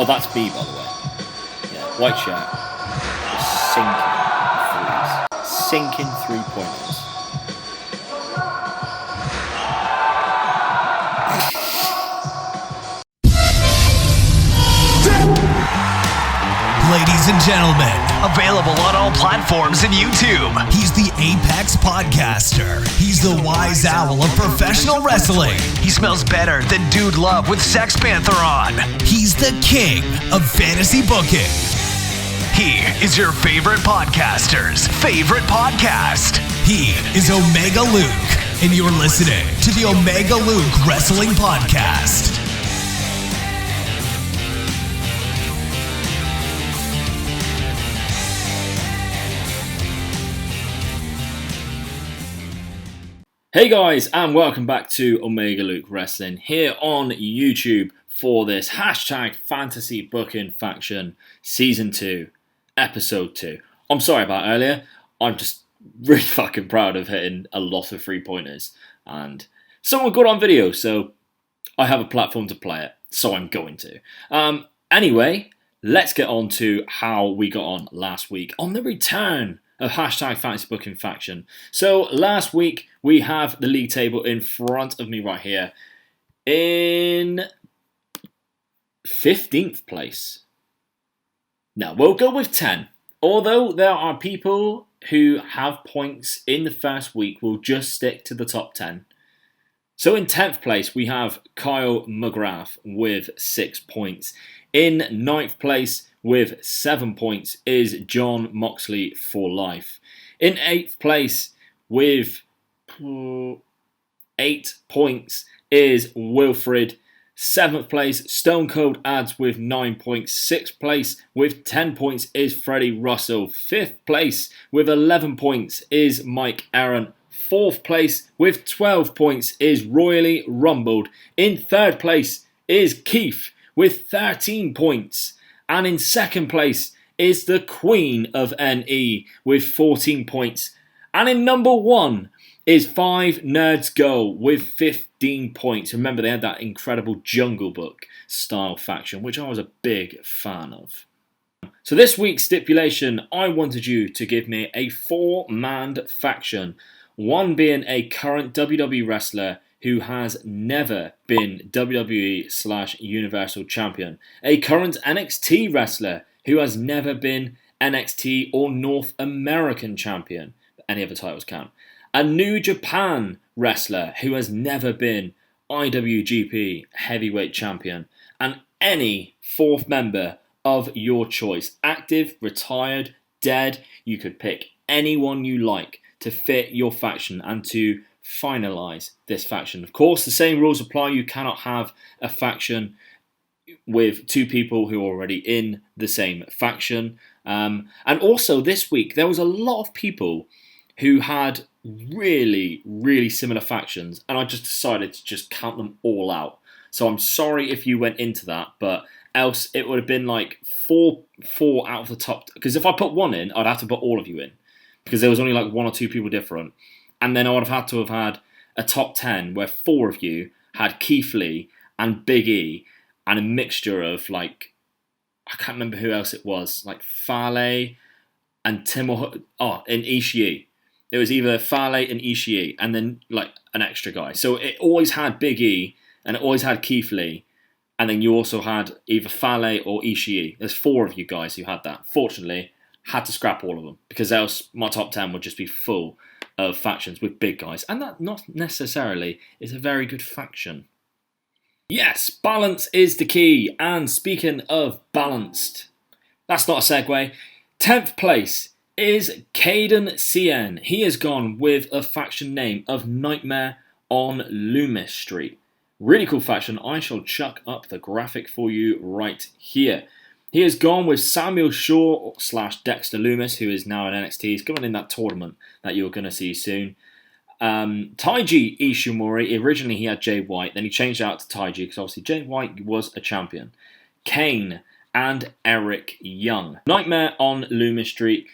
Oh, that's B, by the way. Yeah, white shirt. Sinking threes. Sinking 3-pointers. Ladies and gentlemen, available on all platforms and YouTube. He's the Apex Podcaster. He's the wise owl of professional wrestling. He smells better than Dude Love with Sex Panther on. He's the king of fantasy booking. He is your favorite podcaster's favorite podcast. He is OmegaLuke, and you're listening to the OmegaLuke Wrestling Podcast. Hey guys, and welcome back to OmegaLuke Wrestling here on YouTube for this hashtag Fantasy Booking Faction Season 2, Episode 2. I'm sorry about earlier, I'm just really fucking proud of hitting a lot of 3-pointers, and someone got on video, so I have a platform to play it, so I'm going to. Anyway, let's get on to how we got on last week on the return of hashtag Fantasy Booking Faction. So last week we have the league table in front of me right here in 15th place. Now we'll go with 10. Although there are people who have points in the first week, we'll just stick to the top 10. So in 10th place we have Kyle McGrath with 6 points. In 9th place with 7 points is Jon Moxley for life. In 8th place with 8 points is Wilfred. 7th place, Stone Cold Ads with 9 points. 6th place with 10 points is Freddie Russell. 5th place with 11 points is Mike Aaron. 4th place with 12 points is Royally Rumbled. In 3rd place is Keith with 13 points. And in 2nd place is the Queen of NE with 14 points. And in number 1 is 5 Nerds Go with 15 points. Remember, they had that incredible Jungle Book style faction, which I was a big fan of. So this week's stipulation, I wanted you to give me a 4-man faction. One being a current WWE wrestler who has never been WWE/Universal Champion. A current NXT wrestler who has never been NXT or North American Champion. Any other titles count. A New Japan wrestler who has never been IWGP Heavyweight Champion. And any 4th member of your choice. Active, retired, dead. You could pick anyone you like to fit your faction and to finalize this faction. Of course, the same rules apply. You cannot have a faction with 2 people who are already in the same faction. And also this week, there was a lot of people who had really, really similar factions, and I just decided to just count them all out. So I'm sorry if you went into that, but else it would have been like four out of the top. Because if I put 1 in, I'd have to put all of you in, because there was only like 1 or 2 people different. And then I would have had a top 10 where 4 of you had Keith Lee and Big E and a mixture of like, I can't remember who else it was, like Fale and and Ishii. It was either Fale and Ishii and then like an extra guy. So it always had Big E and it always had Keith Lee. And then you also had either Fale or Ishii. There's 4 of you guys who had that. Fortunately, had to scrap all of them because else my top 10 would just be full of factions with big guys, and that not necessarily is a very good faction. Yes, balance is the key, and speaking of balanced, that's not a segue. 10th place is Caden CN. He has gone with a faction name of Nightmare on Loomis Street. Really cool faction. I shall chuck up the graphic for you right here. He has gone with Samuel Shaw / Dexter Loomis, who is now in NXT. He's coming in that tournament that you're going to see soon. Taiji Ishimori, originally he had Jay White, then he changed out to Taiji because obviously Jay White was a champion. Kane and Eric Young. Nightmare on Loomis Street.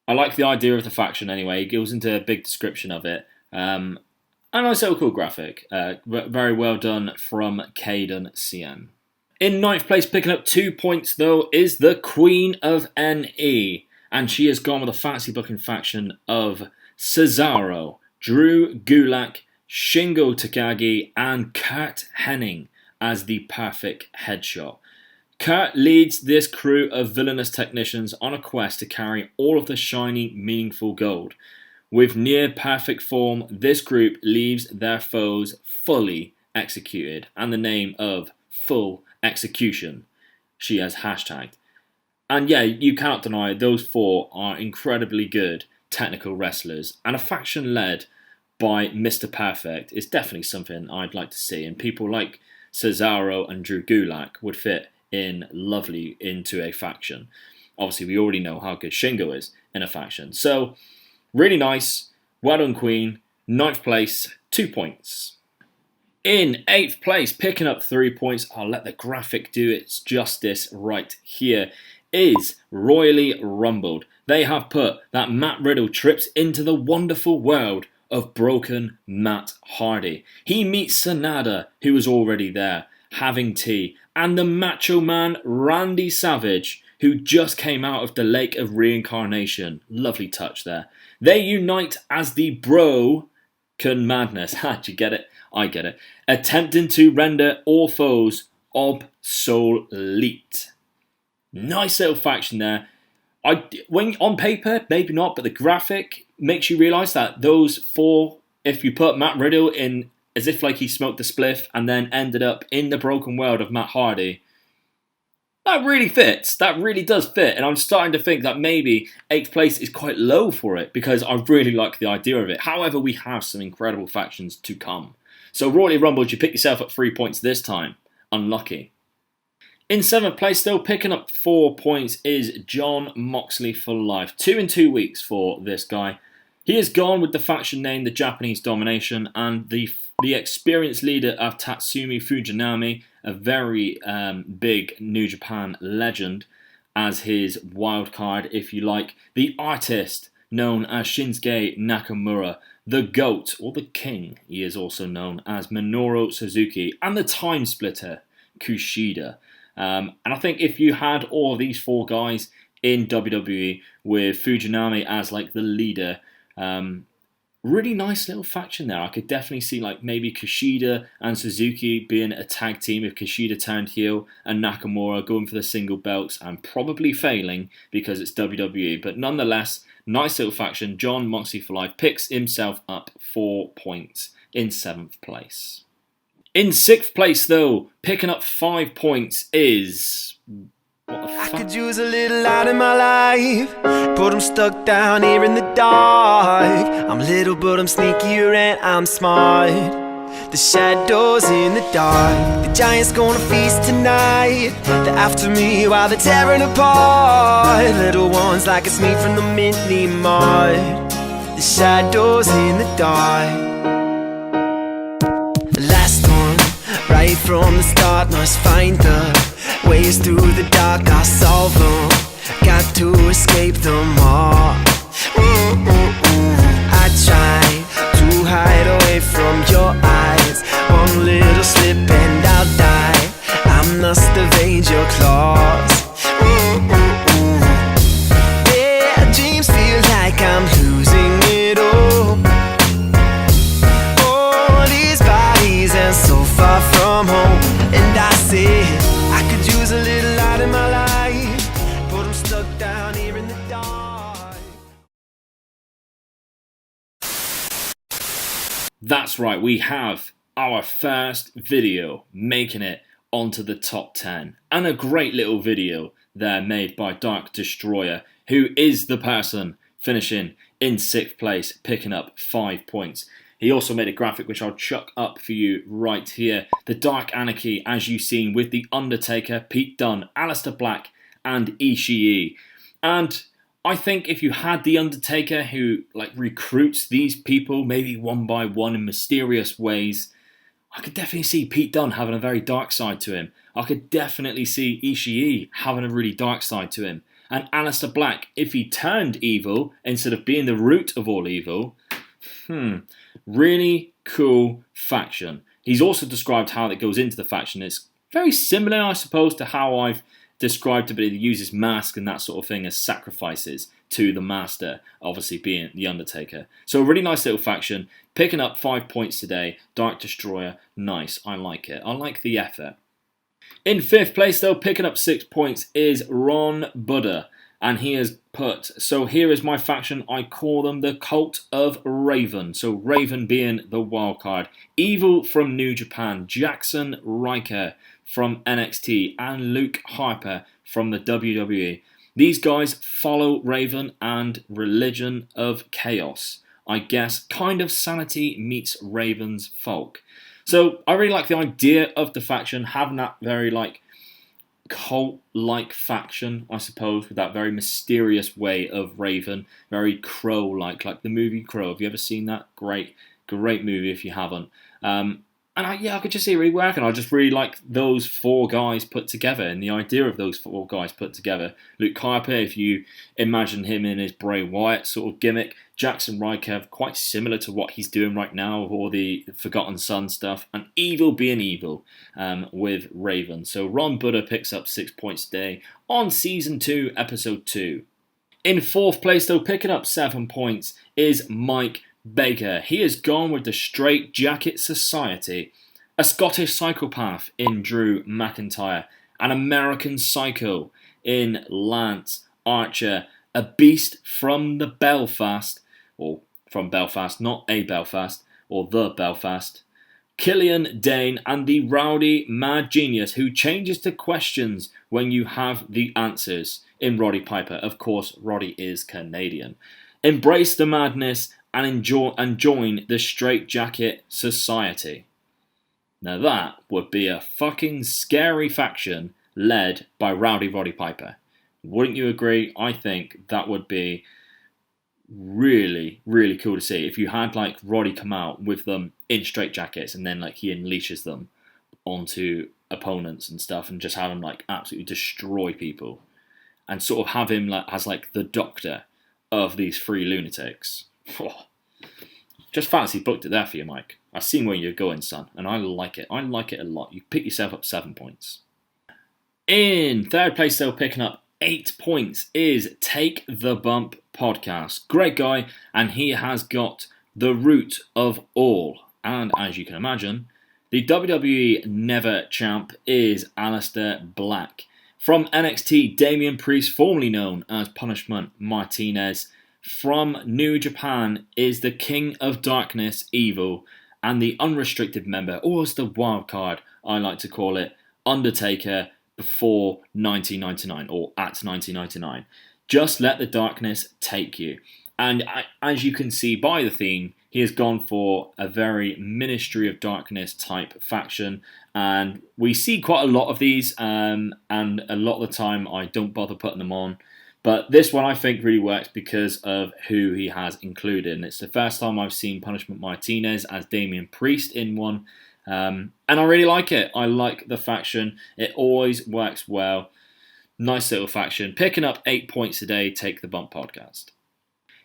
I like the idea of the faction anyway. He goes into a big description of it. And also a cool graphic. Very well done from Caden CN. In ninth place, picking up 2 points though, is the Queen of NE. And she has gone with a fancy booking faction of Cesaro, Drew Gulak, Shingo Takagi, and Kurt Hennig as the perfect headshot. Kurt leads this crew of villainous technicians on a quest to carry all of the shiny, meaningful gold. With near perfect form, this group leaves their foes fully executed, and the name of Full Execution she has hashtagged. And yeah, you cannot deny those four are incredibly good technical wrestlers, and a faction led by Mr. Perfect is definitely something I'd like to see, and people like Cesaro and Drew Gulak would fit in lovely into a faction. Obviously, we already know how good Shingo is in a faction. So, really nice. Well done, Queen. Ninth place, 2 points. In 8th place, picking up 3 points, I'll let the graphic do its justice right here, is Royally Rumbled. They have put that Matt Riddle trips into the wonderful world of broken Matt Hardy. He meets Sanada, who was already there, having tea, and the Macho Man Randy Savage, who just came out of the Lake of Reincarnation. Lovely touch there. They unite as the Broken Madness. Ha, do you get it? I get it. Attempting to render all foes obsolete. Nice little faction there. When on paper, maybe not, but the graphic makes you realise that those four, if you put Matt Riddle in as if like he smoked a spliff and then ended up in the broken world of Matt Hardy, that really fits. That really does fit. And I'm starting to think that maybe 8th place is quite low for it because I really like the idea of it. However, we have some incredible factions to come. So Royally Rumbled, you pick yourself up 3 points this time. Unlucky. In 7th place, still picking up 4 points, is Jon Moxley for life. 2 in 2 weeks for this guy. He has gone with the faction name, the Japanese Domination, and the experienced leader of Tatsumi Fujinami, a very big New Japan legend, as his wild card, if you like. The artist, known as Shinsuke Nakamura. The GOAT, or the King, he is also known as Minoru Suzuki. And the Time Splitter, Kushida. And I think if you had all of these four guys in WWE with Fujinami as like the leader, really nice little faction there. I could definitely see like maybe Kushida and Suzuki being a tag team if Kushida turned heel and Nakamura going for the single belts and probably failing because it's WWE. But nonetheless, nice little faction. Jon Moxley for life picks himself up 4 points in 7th place. In 6th place, though, picking up 5 points is... What the fuck? I could use a little light in my life, but I'm stuck down here in the dark. I'm little, but I'm sneakier and I'm smart. The shadows in the dark, the giants gonna feast tonight. They're after me while they're tearing apart. Little ones like it's me from the mini mart. The shadows in the dark. The last one, right from the start, must find the ways through the dark. I'll solve them, got to escape them all. I try to hide away from your eyes. One little slip and I'll die. I must evade your claws. Yeah, dreams feel like I'm losing it all. All these bodies and so far from home. And I said I could use a little light in my life, but I'm stuck down here in the dark. That's right, we have our first video making it onto the top 10. And a great little video there made by Dark Destroyer, who is the person finishing in 6th place, picking up 5 points. He also made a graphic which I'll chuck up for you right here. The Dark Anarchy, as you've seen, with The Undertaker, Pete Dunne, Aleister Black, and Ishii. And I think if you had The Undertaker, who like recruits these people, maybe one by one in mysterious ways, I could definitely see Pete Dunne having a very dark side to him. I could definitely see Ishii having a really dark side to him. And Aleister Black, if he turned evil instead of being the root of all evil, really cool faction. He's also described how it goes into the faction. It's very similar, I suppose, to how I've described it, but it uses masks and that sort of thing as sacrifices to the master, obviously being The Undertaker. So a really nice little faction, picking up 5 points today. Dark Destroyer, nice, I like it. I like the effort. In 5th place though, picking up 6 points is Ron Buddha. And he has put, so here is my faction, I call them the Cult of Raven. So Raven being the wild card. Evil from New Japan, Jackson Riker from NXT, and Luke Harper from the WWE. These guys follow Raven and Religion of Chaos. I guess kind of Sanity meets Raven's Folk. So I really like the idea of the faction, having that very like cult-like faction, I suppose, with that very mysterious way of Raven, very Crow-like the movie Crow. Have you ever seen that? Great movie if you haven't. I could just see it really working. I just really like those 4 guys put together and the idea of those 4 guys put together. Luke Harper, if you imagine him in his Bray Wyatt sort of gimmick. Jackson Riker, quite similar to what he's doing right now with all the Forgotten Son stuff. And Evil being evil with Raven. So Ron Buddha picks up 6 points today on Season 2, Episode 2. In 4th place, though, picking up 7 points is Mike Baker. He has gone with the Straightjacket Society, a Scottish psychopath in Drew McIntyre, an American psycho in Lance Archer, a beast from the Belfast, or from Belfast, not a Belfast, or the Belfast, Killian Dane, and the rowdy mad genius who changes to questions when you have the answers in Roddy Piper. Of course, Roddy is Canadian. Embrace the madness and join the Straightjacket Society. Now that would be a fucking scary faction led by Rowdy Roddy Piper. Wouldn't you agree? I think that would be really, really cool to see. If you had like Roddy come out with them in straitjackets and then like he unleashes them onto opponents and stuff and just have him like absolutely destroy people and sort of have him like as like the doctor of these 3 lunatics. Just fancy booked it there for you, Mike. I've seen where you're going, son, and I like it. I like it a lot. You pick yourself up 7 points. In 3rd place, though, picking up 8 points is Take the Bump podcast. Great guy, and he has got the root of all. And as you can imagine, the WWE Never Champ is Aleister Black. From NXT, Damian Priest, formerly known as Punishment Martinez. From New Japan is the King of Darkness, Evil, and the unrestricted member, or as the wild card, I like to call it, Undertaker before 1999, or at 1999. Just let the darkness take you. And as you can see by the theme, he has gone for a very Ministry of Darkness type faction. And we see quite a lot of these, and a lot of the time I don't bother putting them on. But this one I think really works because of who he has included. And it's the first time I've seen Punishment Martinez as Damian Priest in one. And I really like it. I like the faction. It always works well. Nice little faction. Picking up 8 points today, Take the Bump podcast.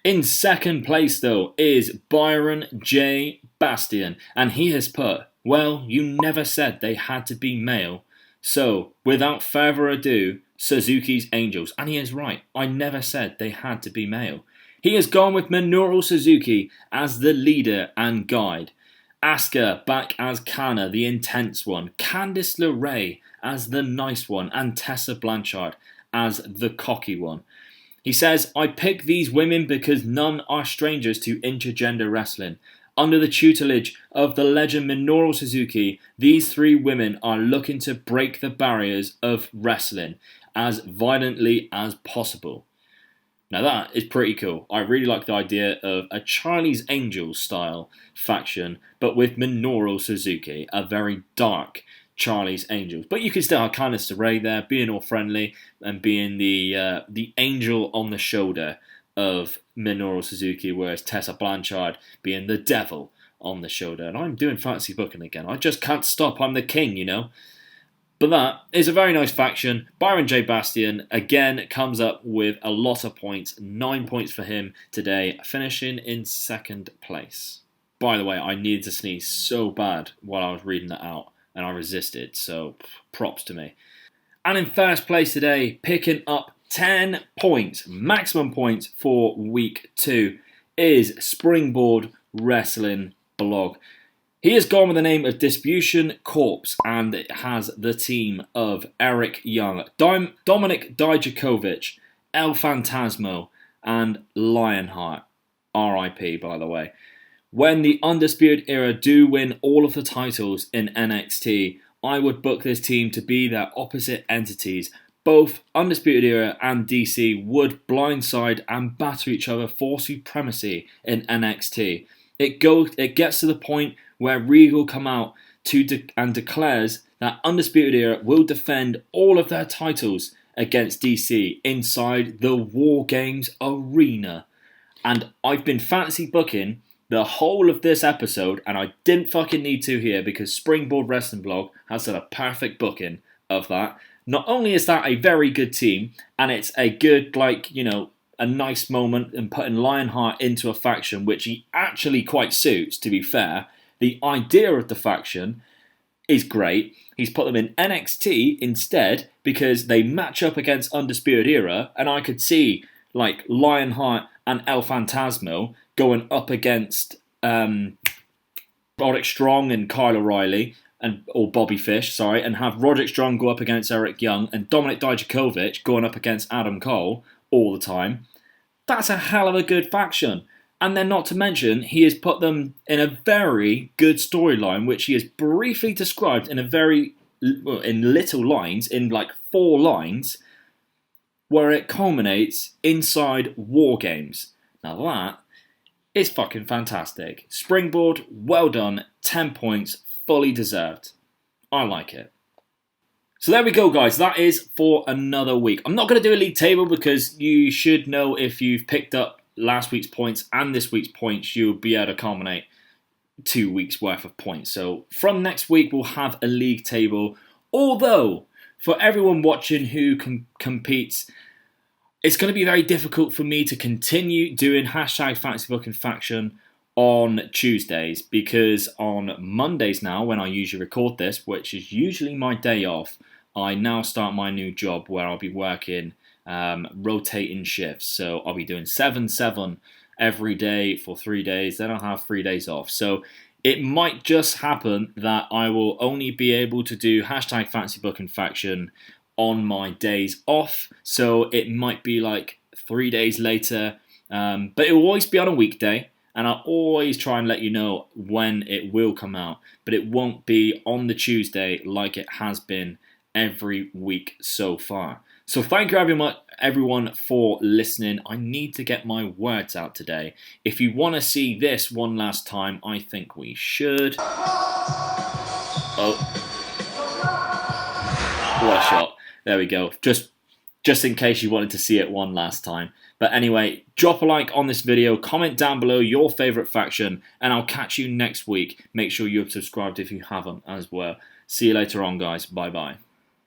In 2nd place, though, is Byron J Bastian. And he has put, well, you never said they had to be male. So, without further ado, Suzuki's Angels. And he is right. I never said they had to be male. He has gone with Minoru Suzuki as the leader and guide. Asuka back as Kana, the intense one. Candice LeRae as the nice one. And Tessa Blanchard as the cocky one. He says, I pick these women because none are strangers to intergender wrestling. Under the tutelage of the legend Minoru Suzuki, these 3 women are looking to break the barriers of wrestling as violently as possible. Now that is pretty cool. I really like the idea of a Charlie's Angels style faction, but with Minoru Suzuki, a very dark Charlie's Angels. But you can still have Candice LeRae there, being all friendly and being the angel on the shoulder of Minoru Suzuki, whereas Tessa Blanchard being the devil on the shoulder. And I'm doing fancy booking again. I just can't stop. I'm the king, you know. But that is a very nice faction. Byron J Bastian, again, comes up with a lot of points. 9 points for him today, finishing in 2nd place. By the way, I needed to sneeze so bad while I was reading that out. and I resisted, so props to me. And in first place today, picking up 10 points, maximum points for week 2, is Springboard Wrestling Blog. He has gone with the name of Distribution Corps, and it has the team of Eric Young, Dominic Dijakovic, El Phantasmo, and Lionheart. R.I.P. by the way. When the Undisputed Era do win all of the titles in NXT, I would book this team to be their opposite entities. Both Undisputed Era and DC would blindside and batter each other for supremacy in NXT. It gets to the point where Regal come out and declares that Undisputed Era will defend all of their titles against DC inside the War Games arena. And I've been fantasy booking the whole of this episode, and I didn't fucking need to here because Springboard Wrestling Blog has done a perfect booking of that. Not only is that a very good team, and it's a good, a nice moment in putting Lionheart into a faction, which he actually quite suits, to be fair. The idea of the faction is great. He's put them in NXT instead because they match up against Undisputed Era, and I could see Lionheart and El Phantasmo going up against Roderick Strong and Kyle O'Reilly, or Bobby Fish, and have Roderick Strong go up against Eric Young and Dominic Dijakovic going up against Adam Cole all the time. That's a hell of a good faction. And then not to mention, he has put them in a very good storyline, which he has briefly described in in little lines, in 4 lines, where it culminates inside War Games. Now that is fucking fantastic. Springboard, well done, 10 points, fully deserved. I like it. So there we go, guys. That is for another week. I'm not going to do a league table because you should know if you've picked up last week's points and this week's points, you'll be able to culminate 2 weeks worth of points. So from next week, we'll have a league table. Although, for everyone watching who competes, it's going to be very difficult for me to continue doing hashtag Fantasy Booking Faction on Tuesdays, because on Mondays now, when I usually record this, which is usually my day off, I now start my new job where I'll be working rotating shifts. So I'll be doing 7/7 every day for 3 days, then I'll have 3 days off. So it might just happen that I will only be able to do hashtag Fantasy Booking Faction on my days off. So it might be 3 days later, but it will always be on a weekday. And I'll always try and let you know when it will come out. But it won't be on the Tuesday like it has been every week so far. So thank you everyone for listening. I need to get my words out today. If you want to see this one last time, I think we should. Oh. What a shot. There we go. Just in case you wanted to see it one last time. But anyway, drop a like on this video, comment down below your favourite faction, and I'll catch you next week. Make sure you're subscribed if you haven't as well. See you later on, guys. Bye-bye.